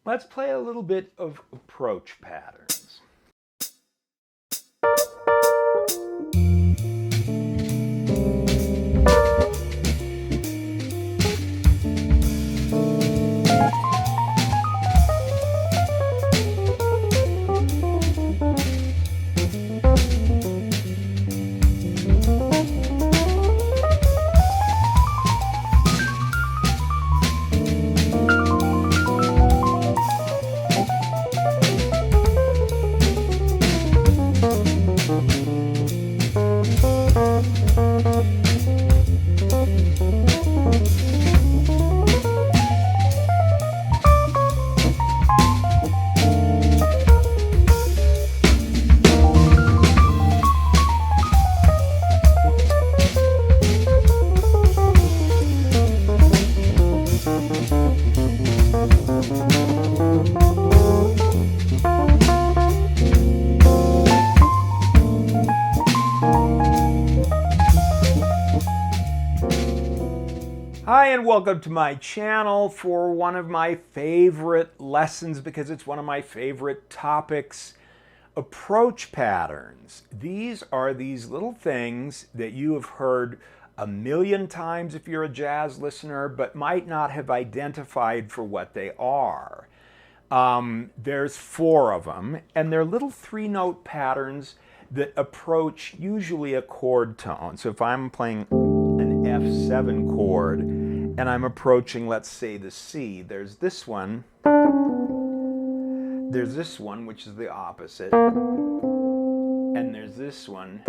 Let's play a little bit of approach patterns. Hi, and welcome to my channel for one of my favorite lessons because it's one of my favorite topics, approach patterns. These are these little things that you have heard a million times if you're a jazz listener, but might not have identified for what they are. There's 4 of them, and they're little 3-note patterns that approach usually a chord tone. So if I'm playing an F7 chord and I'm approaching, let's say, the C, there's this one, there's this one, which is the opposite, and there's this one,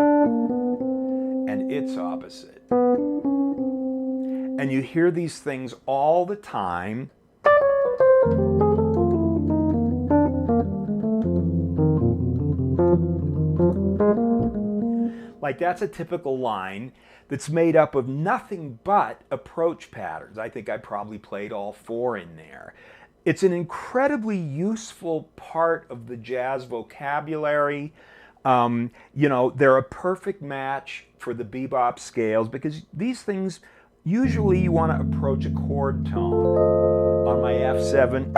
and its opposite. And you hear these things all the time. Like, that's a typical line that's made up of nothing but approach patterns. I think I probably played all 4 in there. It's an incredibly useful part of the jazz vocabulary. You know, they're a perfect match for the bebop scales because these things, usually you want to approach a chord tone. On my F7,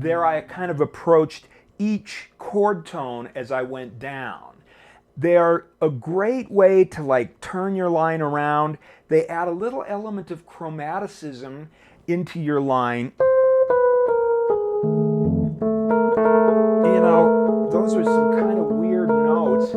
there I kind of approached each chord tone as I went down. They're a great way to like turn your line around. They add a little element of chromaticism into your line. You know, those are some kind of weird notes.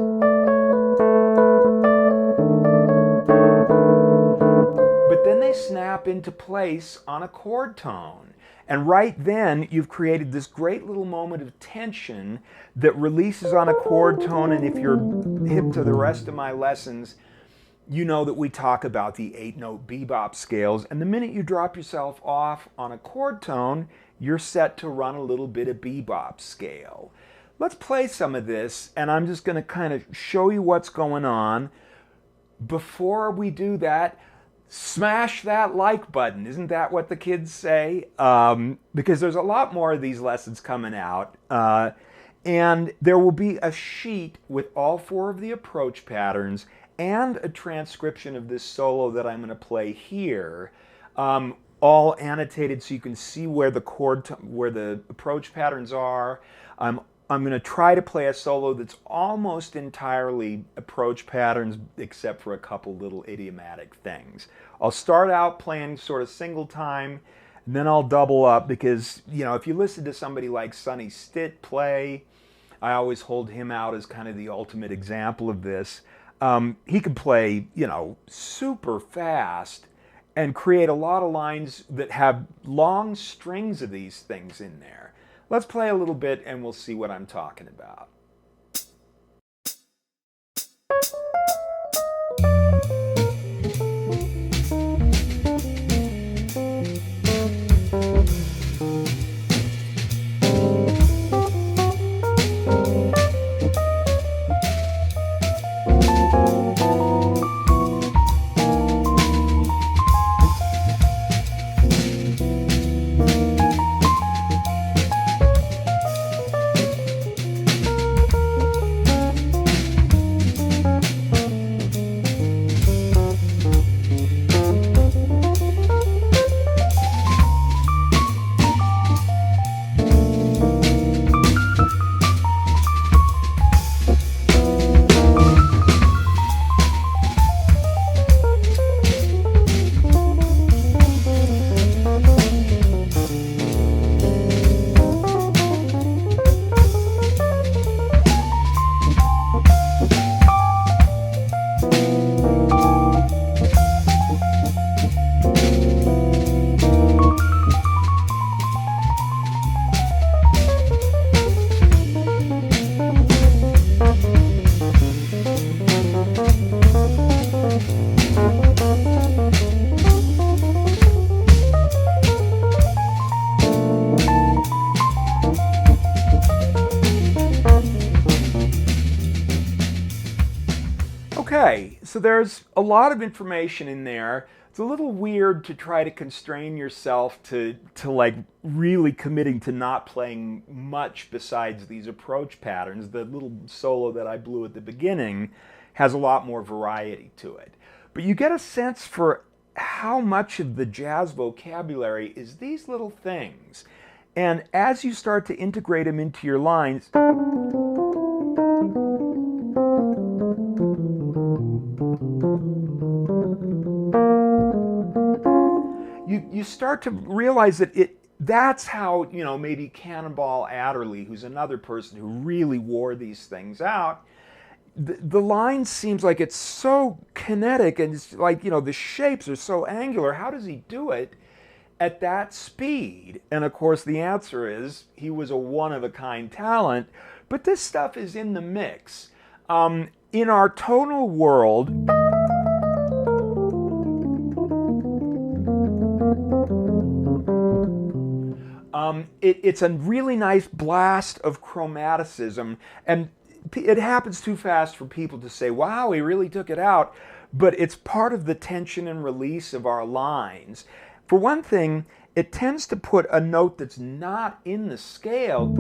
But then they snap into place on a chord tone. And right then, you've created this great little moment of tension that releases on a chord tone. And if you're hip to the rest of my lessons, you know that we talk about the 8-note bebop scales. And the minute you drop yourself off on a chord tone, you're set to run a little bit of bebop scale. Let's play some of this, and I'm just going to kind of show you what's going on. Before we do that, smash that like button. Isn't that what the kids say? Because there's a lot more of these lessons coming out. And there will be a sheet with all 4 of the approach patterns and a transcription of this solo that I'm going to play here, all annotated so you can see where the where the approach patterns are. I'm going to try to play a solo that's almost entirely approach patterns except for a couple little idiomatic things. I'll start out playing sort of single time, and then I'll double up because, you know, if you listen to somebody like Sonny Stitt play, I always hold him out as kind of the ultimate example of this. He can play, you know, super fast and create a lot of lines that have long strings of these things in there. Let's play a little bit and we'll see what I'm talking about. So there's a lot of information in there. It's a little weird to try to constrain yourself to like really committing to not playing much besides these approach patterns. The little solo that I blew at the beginning has a lot more variety to it. But you get a sense for how much of the jazz vocabulary is these little things. And as you start to integrate them into your lines, you start to realize that that's how, maybe Cannonball Adderley, who's another person who really wore these things out, the line seems like it's so kinetic, and it's like, the shapes are so angular. How does he do it at that speed? And of course the answer is he was a one-of-a-kind talent. But this stuff is in the mix. In our tonal world, it's a really nice blast of chromaticism, and it happens too fast for people to say, wow, he really took it out, but it's part of the tension and release of our lines. For one thing, it tends to put a note that's not in the scale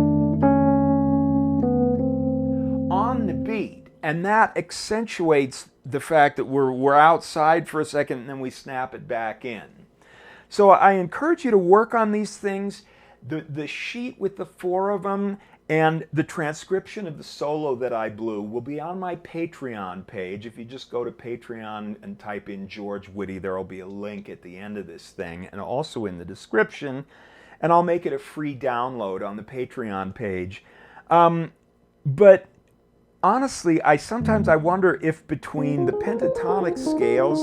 on the beat, and that accentuates the fact that we're outside for a second and then we snap it back in. So I encourage you to work on these things. The sheet with the 4 of them and the transcription of the solo that I blew will be on my Patreon page. If you just go to Patreon and type in George Whitty, there will be a link at the end of this thing and also in the description. And I'll make it a free download on the Patreon page. But honestly, sometimes I wonder if between the pentatonic scales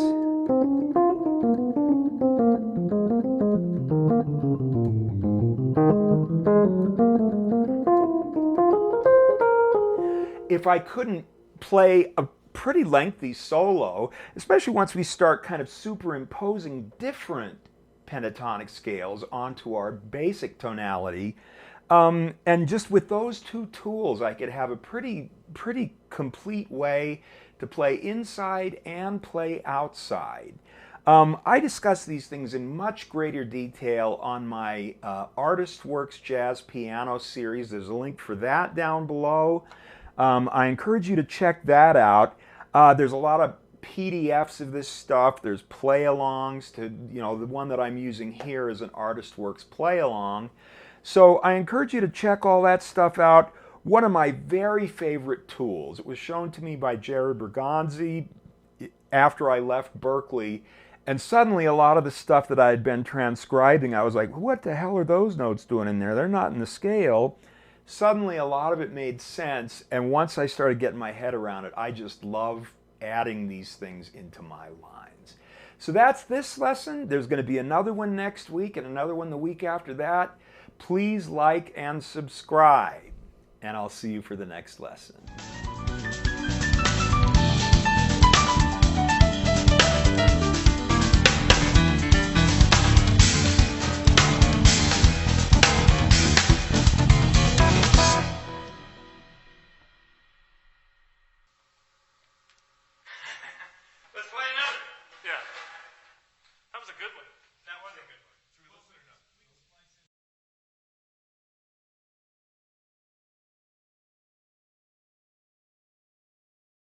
if I couldn't play a pretty lengthy solo, especially once we start kind of superimposing different pentatonic scales onto our basic tonality. And just with those two tools, I could have a pretty complete way to play inside and play outside. I discuss these things in much greater detail on my Artist Works Jazz Piano series. There's a link for that down below. I encourage you to check that out. There's a lot of PDFs of this stuff. There's play-alongs to, the one that I'm using here is an Artist Works play-along. So I encourage you to check all that stuff out. One of my very favorite tools, it was shown to me by Jerry Bergonzi after I left Berkeley, and suddenly a lot of the stuff that I had been transcribing, I was like, what the hell are those notes doing in there? They're not in the scale. Suddenly a lot of it made sense, and once I started getting my head around it, I just love adding these things into my lines. So that's this lesson. There's going to be another one next week and another one the week after that. Please like and subscribe, and I'll see you for the next lesson.